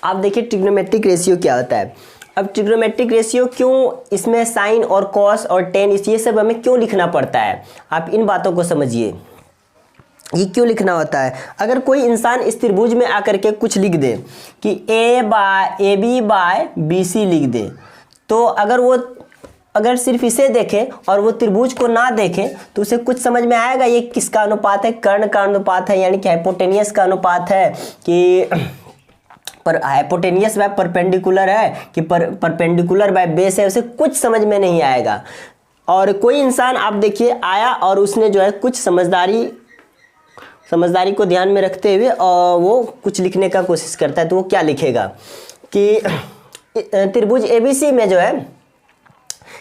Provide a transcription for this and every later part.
आप देखिए trigonometric ratio क्या होता है। अब ट्रिग्नोमेट्रिक रेशियो क्यों, इसमें साइन और कॉस और टेन ये सब हमें क्यों लिखना पड़ता है, आप इन बातों को समझिए, ये क्यों लिखना होता है। अगर कोई इंसान इस त्रिभुज में आकर के कुछ लिख दे कि A B by B C लिख दे, तो अगर सिर्फ इसे देखे और वो त्रिभुज को ना देखे तो उसे कुछ समझ में आएगा ये किसका अनुपात है, कर्ण का अनुपात है, यानी कि हाइपोटेनियस का अनुपात है कि पर हाइपोटेनियस बाय परपेंडिकुलर है कि परपेंडिकुलर बाय बेस है, उसे कुछ समझ में नहीं आएगा। और कोई इंसान आप देखिए आया और उसने जो है कुछ समझदारी को ध्यान में रखते हुए और वो कुछ लिखने का कोशिश करता है, तो वो क्या लिखेगा कि त्रिभुज एबीसी में जो है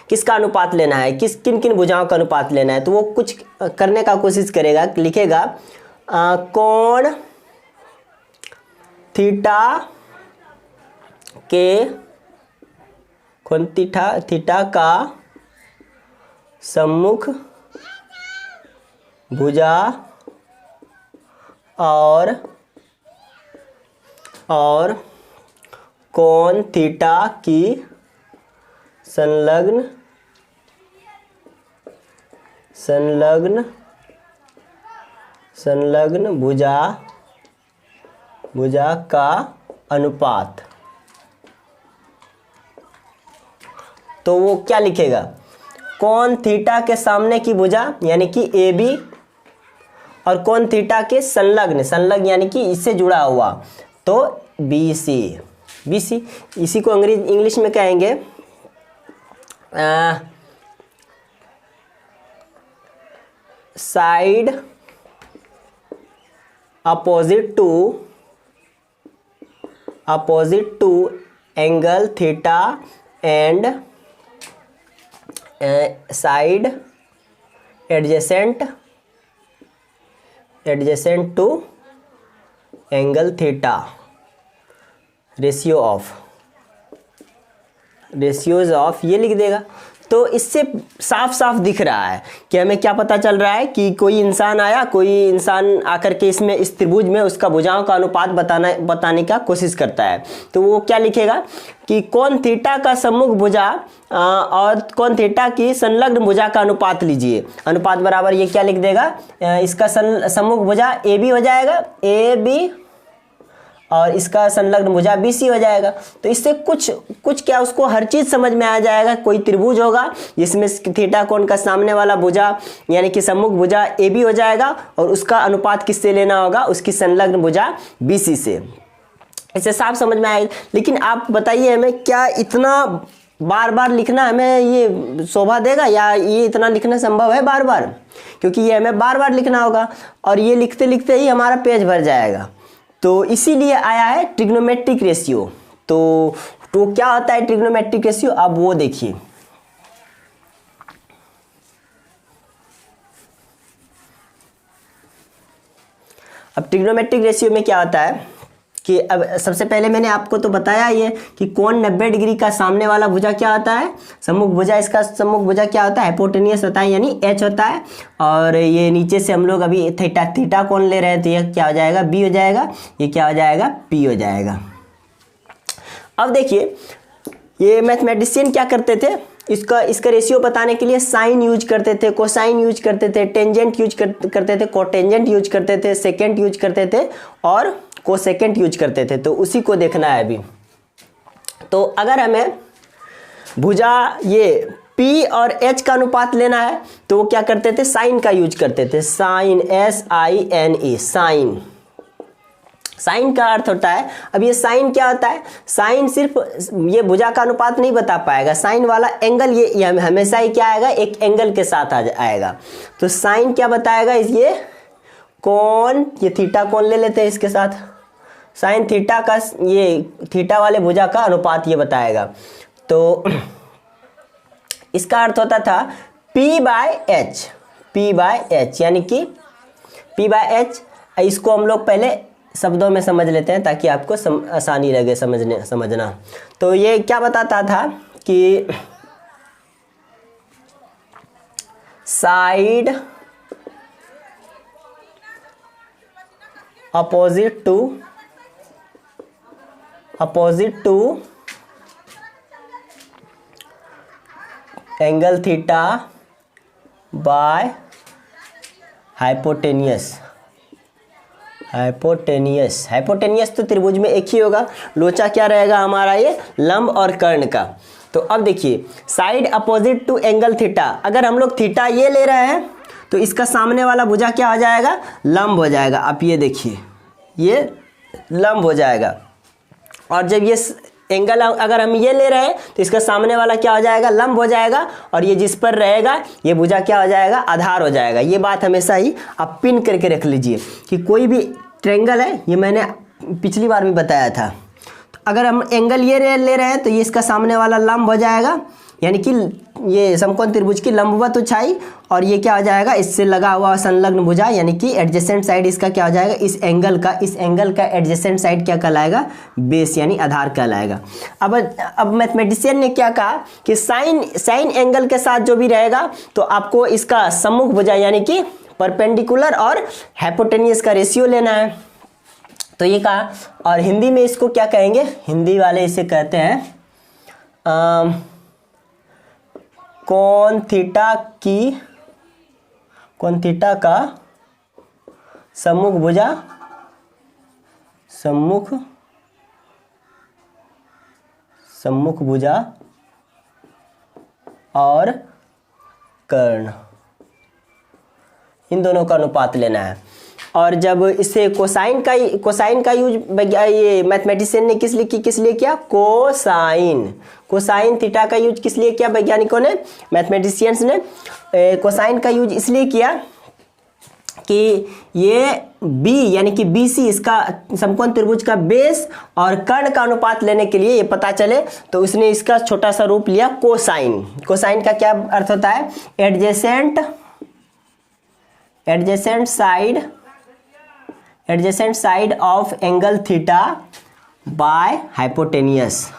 किसका अनुपात लेना है, किन किन भुजाओं का अनुपात लेना है, तो वो कुछ करने का कोशिश करेगा, लिखेगा कोण थीटा का सम्मुख भुजा और कोण थीटा की संलग्न भुजा का अनुपात। तो वो क्या लिखेगा, कोण थीटा के सामने की भुजा यानी कि ए बी और कोण थीटा के संलग्न यानी कि इससे जुड़ा हुआ, तो बी सी। इसी को इंग्लिश में कहेंगे side opposite to angle theta and side adjacent to angle theta, ratios of ये लिख देगा। तो इससे साफ साफ दिख रहा है कि हमें क्या पता चल रहा है कि कोई इंसान आकर के इसमें इस त्रिभुज में उसका भुजाओं का अनुपात बताने का कोशिश करता है। तो वो क्या लिखेगा कि कोण थीटा का सम्मुख भुजा और कोण थीटा की संलग्न भुजा का अनुपात लीजिए। अनुपात बराबर ये क्या लिख देगा, इसका सम्मुख भुजा ए बी हो जाएगा, ए बी, और इसका संलग्न भुजा बी सी हो जाएगा। तो इससे कुछ क्या उसको हर चीज समझ में आ जाएगा। कोई त्रिभुज होगा जिसमें थीटा कोण का सामने वाला भुजा यानी कि सम्मुख भुजा ए बी हो जाएगा और उसका अनुपात किससे लेना होगा, उसकी संलग्न भुजा बी सी से। इसे साफ समझ में आएगा। लेकिन आप बताइए हमें क्या इतना बार बार लिखना हमें ये शोभा देगा, या ये इतना लिखना संभव है बार बार, क्योंकि ये हमें बार बार लिखना होगा और ये लिखते लिखते ही हमारा पेज भर जाएगा। तो इसीलिए आया है ट्रिग्नोमेट्रिक रेशियो। तो क्या होता है ट्रिग्नोमेट्रिक रेशियो, अब वो देखिए। अब ट्रिग्नोमेट्रिक रेशियो में क्या होता है कि अब सबसे पहले मैंने आपको तो बताया ये कि कोण 90 डिग्री का सामने वाला भुजा क्या होता है, सम्मुख भुजा। इसका सम्मुख भुजा क्या होता है, हाइपोटेनियस होता है यानी एच होता है। और ये नीचे से हम लोग अभी थीटा कोण ले रहे हैं, तो ये क्या हो जाएगा, बी हो जाएगा, ये क्या हो जाएगा, पी हो जाएगा। अब देखिए ये मैथमेटिशियन क्या करते थे, इसका रेशियो बताने के लिए साइन यूज करते थे, कोसाइन यूज करते थे, टेंजेंट यूज करते थे, कोटेंजेंट यूज करते थे, सेकेंट यूज करते थे और कोसेकेंट यूज करते थे। तो उसी को देखना है अभी। तो अगर हमें भुजा ये P और H का अनुपात लेना है तो वो क्या करते थे, साइन का यूज करते थे, साइन SINE, साइन का अर्थ होता है। अब ये साइन क्या होता है, साइन सिर्फ ये भुजा का अनुपात नहीं बता पाएगा, साइन वाला एंगल ये हमेशा ही क्या आएगा, एक एंगल के साथ आएगा। तो साइन क्या बताएगा, ये कोण, ये थीटा कोण ले लेते हैं इसके साथ, साइन थीटा का ये थीटा वाले भुजा का अनुपात ये बताएगा। तो इसका अर्थ होता था P बाय एच, यानी कि P बाय एच। इसको हम लोग पहले शब्दों में समझ लेते हैं ताकि आपको आसानी लगे समझना। तो ये क्या बताता था कि side opposite to opposite to angle theta by hypotenuse. Hypotenuse तो त्रिभुज में एक ही होगा, लोचा क्या रहेगा हमारा, ये लंब और कर्ण का। तो अब देखिए side opposite to angle theta, अगर हम लोग थीटा ये ले रहे हैं तो इसका सामने वाला भुजा क्या हो जाएगा, लंब हो जाएगा। आप ये देखिए ये लंब हो जाएगा, और जब ये एंगल अगर हम ये ले रहे हैं तो इसका सामने वाला क्या हो जाएगा, लंब हो जाएगा, और ये जिस पर रहेगा ये भुजा क्या हो जाएगा, आधार हो जाएगा। ये बात हमेशा ही आप पिन करके रख लीजिए कि कोई भी ट्रायंगल है, ये मैंने पिछली बार भी बताया था, तो अगर हम एंगल ये ले रहे हैं तो ये इसका सामने वाला लंब हो जाएगा, यानी कि ये समकोण त्रिभुज की लंबवत ऊंचाई, और ये क्या हो जाएगा, इससे लगा हुआ संलग्न भुजा, यानी कि एडजेसेंट साइड इसका क्या हो जाएगा, इस एंगल का एडजेसेंट साइड क्या कहलाएगा, बेस यानी आधार कहलाएगा। अब मैथमेटिशियन ने क्या कहा कि साइन एंगल के साथ जो भी रहेगा तो आपको इसका सम्मुख भुजा यानी कि परपेंडिकुलर और हाइपोटेनियस का रेशियो लेना है। तो ये कहा, और हिंदी में इसको क्या कहेंगे, हिंदी वाले इसे कहते हैं कोण थीटा का सम्मुख भुजा और कर्ण, इन दोनों का अनुपात लेना है। और जब इसे कोसाइन का यूज ये मैथमेटिशियन ने किस लिए किया, कोसाइन थीटा का यूज किस लिए किया वैज्ञानिकों ने, मैथमेटिशियंस ने कोसाइन का यूज इसलिए किया कि ये बी यानी कि BC इसका समकोण त्रिभुज का बेस और कर्ण का अनुपात लेने के लिए ये पता चले, तो उसने इसका छोटा सा रूप लिया कोसाइन। कोसाइन का क्या अर्थ होता है, adjacent side of angle theta by hypotenuse,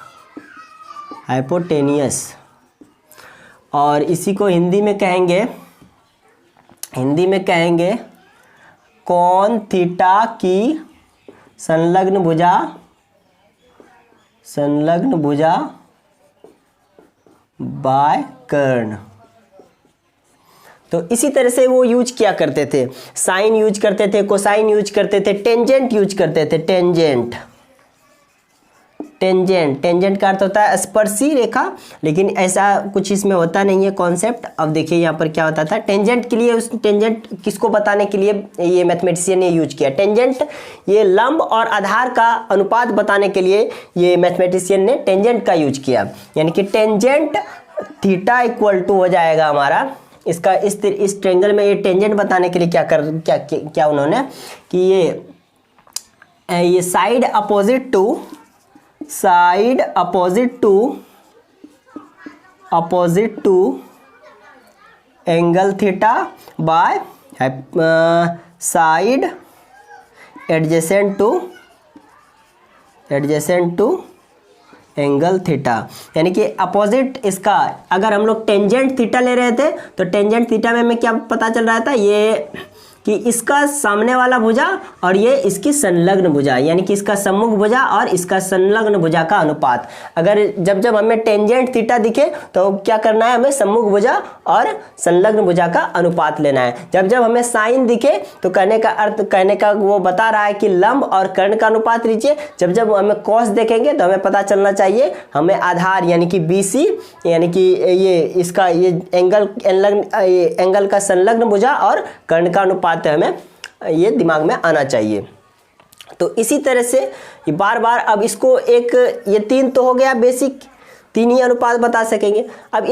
और इसी को हिंदी में कहेंगे कोण थीटा की संलग्न भुजा बाय कर्ण। तो इसी तरह से वो यूज किया करते थे, साइन यूज करते थे, कोसाइन यूज करते थे, टेंजेंट यूज करते थे। टेंजेंट का अर्थ होता है स्पर्शी रेखा, लेकिन ऐसा कुछ इसमें होता नहीं है कॉन्सेप्ट। अब देखिए यहाँ पर क्या होता था, टेंजेंट के लिए, उस टेंजेंट किसको बताने के लिए ये मैथमेटिशियन ने यूज किया, टेंजेंट ये लंब और आधार का अनुपात बताने के लिए ये मैथमेटिशियन ने टेंजेंट का यूज किया। यानी कि टेंजेंट थीटा इक्वल टू हो जाएगा हमारा, इसका इस ट्रायंगल में ये टेंजेंट बताने के लिए क्या उन्होंने कि ये side opposite to angle theta by side adjacent to angle theta, यानी कि अपोजिट इसका, अगर हम लोग टेंजेंट थीटा ले रहे थे तो टेंजेंट थीटा में हमें क्या पता चल रहा था, ये कि इसका सामने वाला भुजा और ये इसकी संलग्न भुजा, यानी कि इसका सम्मुख भुजा और इसका संलग्न भुजा का अनुपात। अगर जब हमें टेंजेंट थीटा दिखे तो क्या करना है, हमें सम्मुख भुजा और संलग्न भुजा का अनुपात लेना है। जब हमें साइन दिखे तो कहने का वो बता रहा है कि लंब और कर्ण का अनुपात लीजिए। जब हमें कॉस देखेंगे तो हमें पता चलना चाहिए हमें आधार यानी कि BC, यानी कि ये इसका ये एंगल का संलग्न भुजा और कर्ण का अनुपात हमें ये दिमाग में आना चाहिए। तो इसी तरह से बार बार, अब इसको ये 3 तो हो गया बेसिक, 3 ही अनुपात बता सकेंगे। अब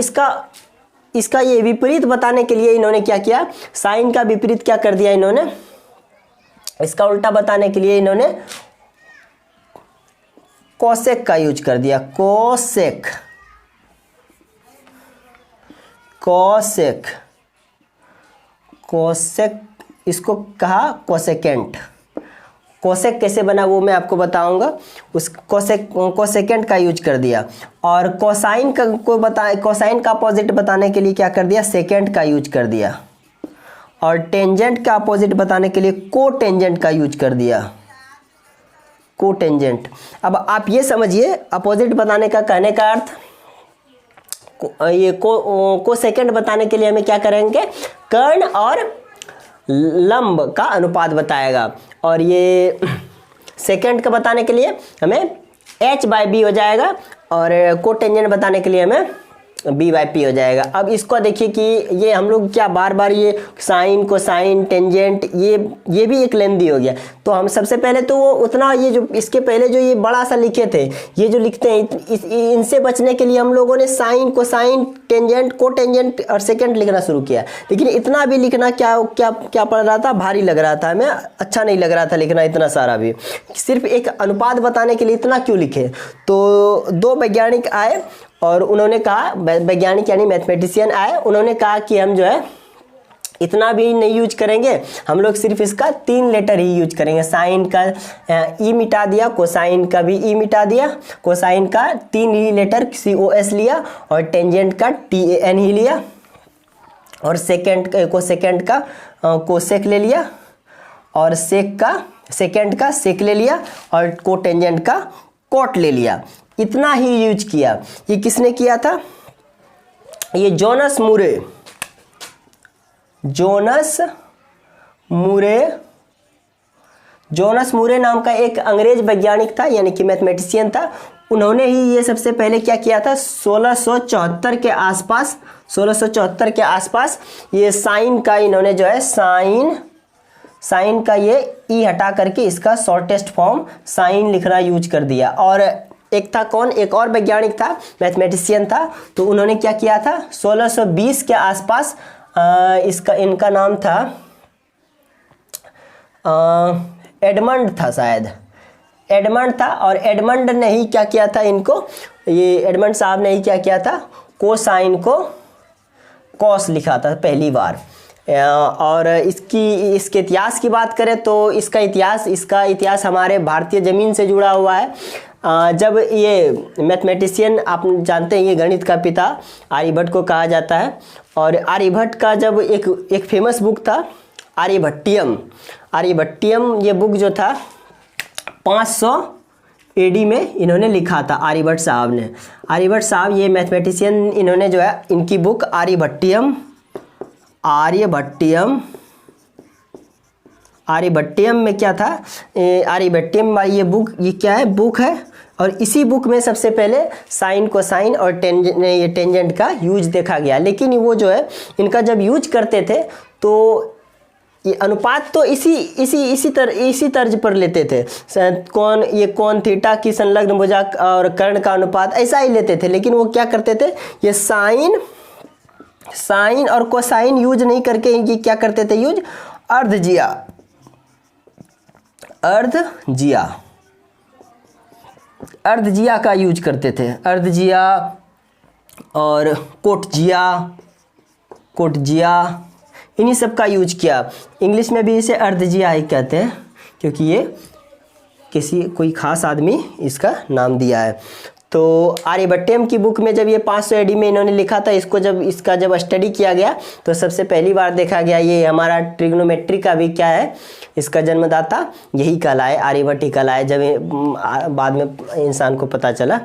इसका ये विपरीत बताने के लिए इन्होंने क्या किया, साइन का विपरीत क्या कर दिया इन्होंने, इसका उल्टा बताने के लिए इन्होंने कोसेक का यूज कर दिया। कोसेक इसको कहा कोसेकेंट। कोसेक कैसे बना वो मैं आपको बताऊंगा। उस कोसेकेंट का यूज कर दिया। और कोसाइन का अपोजिट बताने के लिए क्या कर दिया, सेकेंड का यूज कर दिया। और टेंजेंट का अपोजिट बताने के लिए कोटेंजेंट का यूज कर दिया। कोटेंजेंट। अब आप ये समझिए अपोजिट बताने का कहने का अर्थ, ये को सेकेंड बताने के लिए हमें क्या करेंगे, कर्ण और लंब का अनुपात बताएगा, और ये सेकेंड का बताने के लिए हमें h/b हो जाएगा, और कोटेंजेंट बताने के लिए हमें b/p हो जाएगा। अब इसको देखिए कि ये हम लोग क्या बार बार ये साइन कोसाइन टेंजेंट ये भी एक लेंदी हो गया। तो हम सबसे पहले तो वो उतना ये जो इसके पहले जो ये बड़ा सा लिखे थे, ये जो लिखते हैं इनसे बचने के लिए हम लोगों ने साइन कोसाइन टेंजेंट कोटेंजेंट और सेकेंड लिखना शुरू किया। लेकिन इतना भी लिखना क्या क्या क्या पड़ रहा था, भारी लग रहा था हमें, अच्छा नहीं लग रहा था लिखना इतना सारा भी। सिर्फ एक अनुपात बताने के लिए इतना क्यों लिखे। तो दो वैज्ञानिक आए और उन्होंने कहा, वैज्ञानिक यानी मैथमेटिशियन आए, उन्होंने कहा कि हम जो है इतना भी नहीं यूज करेंगे, हम लोग सिर्फ इसका 3 लेटर ही यूज करेंगे। साइन का ई मिटा दिया, कोसाइन का भी ई मिटा दिया, कोसाइन का 3 ही लेटर COS लिया, और टेंजेंट का TAN ही लिया, और सेकेंड का कोसेक ले लिया, और सेकेंड का सेक ले लिया, और कोटेंजेंट का कोट ले लिया। इतना ही यूज किया। ये किसने किया था, ये जोनस मुरे नाम का एक अंग्रेज वैज्ञानिक था, यानी कि मैथमेटिशियन था। उन्होंने ही ये सबसे पहले क्या किया था, 1674 के आसपास ये साइन का इन्होंने जो है साइन का ये ई हटा करके इसका शॉर्टेस्ट फॉर्म साइन लिखना यूज कर दिया। और एक था कौन, एक और वैज्ञानिक था, मैथमेटिशियन था, तो उन्होंने क्या किया था 1620 के आसपास इनका नाम था एडमंड था, शायद एडमंड था। और एडमंड ने ही क्या किया था इनको, ये एडमंड साहब ने ही क्या किया था, कोसाइन को कॉस लिखा था पहली बार। और इसके इतिहास की बात करें तो इसका इतिहास हमारे भारतीय ज़मीन से जुड़ा हुआ है। जब ये मैथमेटिशियन, आप जानते हैं ये गणित का पिता आर्यभट्ट को कहा जाता है, और आर्यभट्ट का जब एक फेमस बुक था आर्यभट्टियम, ये बुक जो था 500 AD में इन्होंने लिखा था आर्यभट्ट साहब ये मैथमेटिशियन, इन्होंने जो है इनकी बुक आर्यभट्टियम में क्या था, आर्यभट्टियम ये क्या है, बुक है। और इसी बुक में सबसे पहले साइन कोसाइन और टेंजेंट का यूज देखा गया। लेकिन वो जो है इनका जब यूज करते थे तो ये अनुपात तो इसी तर्ज पर लेते थे। कौन थीटा की संलग्न भुजा और कर्ण का अनुपात ऐसा ही लेते थे। लेकिन वो क्या करते थे, ये साइन और कोसाइन यूज नहीं करके इनकी क्या करते थे यूज, अर्धजिया का यूज करते थे, अर्धजिया और कोटजिया इन्हीं सब का यूज किया। इंग्लिश में भी इसे अर्धजिया ही कहते हैं, क्योंकि ये कोई खास आदमी इसका नाम दिया है। तो आर्यभट्टियम की बुक में जब ये 500 AD में इन्होंने लिखा था, इसका जब स्टडी किया गया तो सबसे पहली बार देखा गया ये हमारा ट्रिग्नोमेट्री का भी क्या है, इसका जन्मदाता यही कहलाए, आर्यभट्ट ही कहलाए। जब बाद में इंसान को पता चला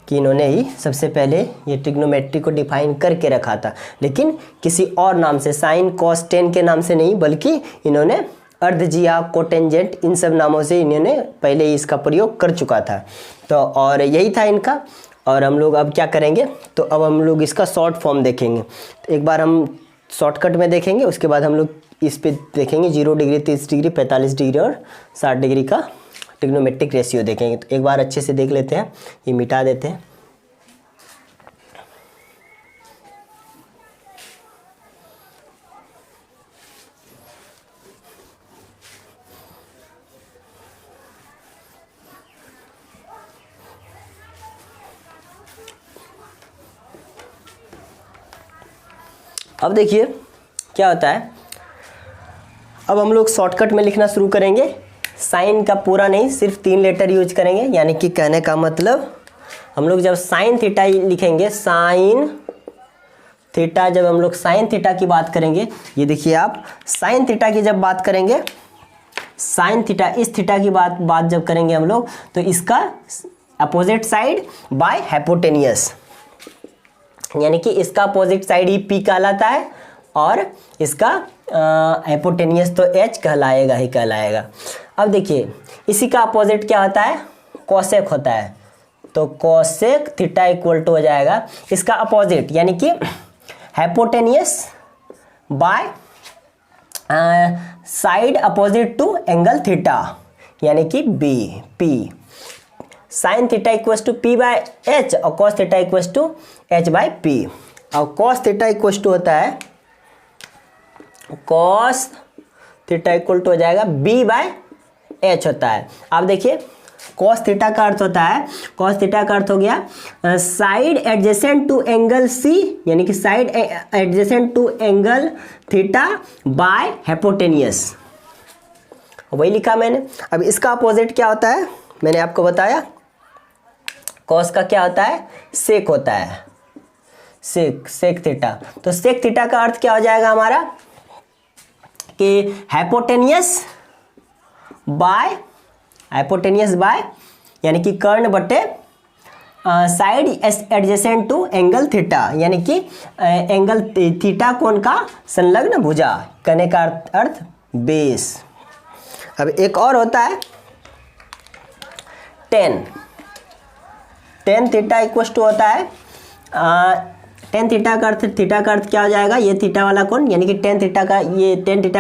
कि इन्होंने ही सबसे पहले ये ट्रिग्नोमेट्री को डिफाइन करके रखा था, लेकिन किसी और नाम से, साइन कॉस टेन के नाम से नहीं, बल्कि इन्होंने अर्धजिया कोटेंजेंट इन सब नामों से इन्होंने पहले ही इसका प्रयोग कर चुका था। तो और यही था इनका। और हम लोग अब क्या करेंगे, तो अब हम लोग इसका शॉर्ट फॉर्म देखेंगे। तो एक बार हम शॉर्टकट में देखेंगे, उसके बाद हम लोग इस पे देखेंगे 0 डिग्री 30 डिग्री 45 डिग्री और 60 डिग्री का ट्रिग्नोमेट्रिक रेशियो देखेंगे। तो एक बार अच्छे से देख लेते हैं, ये मिटा देते हैं। अब देखिए क्या होता है, अब हम लोग शॉर्टकट में लिखना शुरू करेंगे। साइन का पूरा नहीं, सिर्फ 3 लेटर यूज करेंगे। यानी कि कहने का मतलब हम लोग जब साइन थीटा लिखेंगे, साइन थीटा, जब हम लोग साइन थीटा की बात करेंगे, ये देखिए आप साइन थीटा की जब बात करेंगे साइन थीटा, इस थीटा की बात जब करेंगे हम लोग तो इसका अपोजिट साइड बाय हाइपोटेनियस, यानी कि इसका अपोजिट साइड ही पी कहलाता है और इसका हाइपोटेनियस तो एच कहलाएगा ही कहलाएगा। अब देखिए इसी का अपोजिट क्या होता है, कोसेक होता है, तो कोसेक थीटा इक्वल टू हो जाएगा इसका अपोजिट यानी कि hypotenuse by side opposite to angle theta यानी कि B P. Sine theta equal to P by H और cos theta equal to H by P. और कॉस थीटा इक्वल टू होता है, कॉस थीटा इक्वल टू हो जाएगा B by H होता है। आप देखिए कॉस थीटा का अर्थ होता है, कॉस थीटा का अर्थ हो गया side adjacent to angle C यानी कि side adjacent to angle theta by hypotenuse, वही लिखा मैंने। अब इसका अपोजिट क्या होता है, मैंने आपको बताया कॉस का क्या होता है, सेक होता है, सेक थीटा। तो सेक थीटा का अर्थ क्या हो जाएगा हमारा कि हाइपोटेनियस बाय यानी कि कर्ण बटे side adjacent to angle theta यानी कि एंगल थीटा कोण का संलग्न भुजा, कहने का अर्थ बेस। अब एक और होता है टेन थीटा इक्वल टू होता है टेन थीटा का अर्थ क्या हो जाएगा, ये थीटा वाला कोण यानी कि टेन थीटा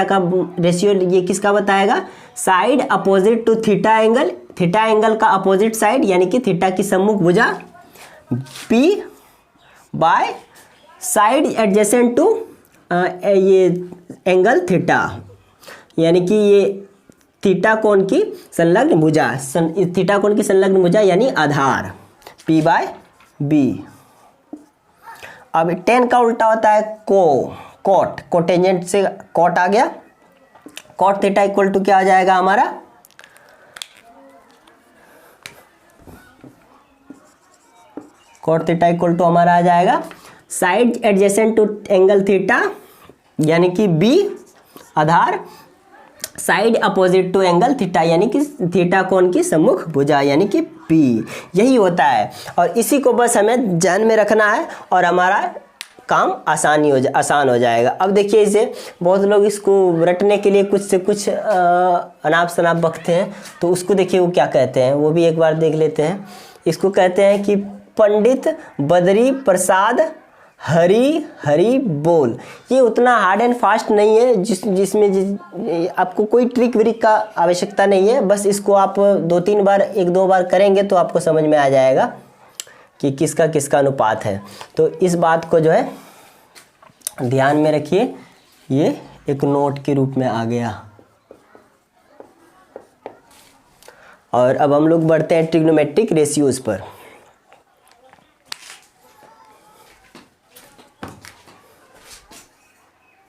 का रेशियो ये किसका बताएगा, side opposite to theta angle का अपोजिट साइड यानी कि थीटा की सम्मुख भुजा P by side adjacent to ये एंगल थीटा यानी कि ये थीटा कोण की संलग्न भुजा, थीटा कोण की संलग्न भुजा यानी आधार P बाय B। अब टेन का उल्टा होता है कोट, कोटेंजेंट से कॉट आ गया, कॉट थीटा इक्वल टू क्या आ जाएगा हमारा, कॉट थीटा इक्वल टू हमारा आ जाएगा side adjacent to angle theta यानी कि बी आधार side opposite to angle theta यानी कि थीटा कोण की सम्मुख भुजा यानी कि पी। यही होता है और इसी को बस हमें ध्यान में रखना है और हमारा काम आसान हो जाएगा। अब देखिए इसे बहुत लोग इसको रटने के लिए कुछ से कुछ अनाप शनाप बकते हैं, तो उसको देखिए वो क्या कहते हैं, वो भी एक बार देख लेते हैं। इसको कहते हैं कि पंडित बद्री प्रसाद हरी हरी बोल। ये उतना हार्ड एंड फास्ट नहीं है जिसमें आपको कोई ट्रिक व्रिक का आवश्यकता नहीं है, बस इसको आप एक दो बार करेंगे तो आपको समझ में आ जाएगा कि किसका किसका अनुपात है। तो इस बात को जो है ध्यान में रखिए, ये एक नोट के रूप में आ गया। और अब हम लोग बढ़ते हैं ट्रिग्नोमेट्रिक रेशियोज पर।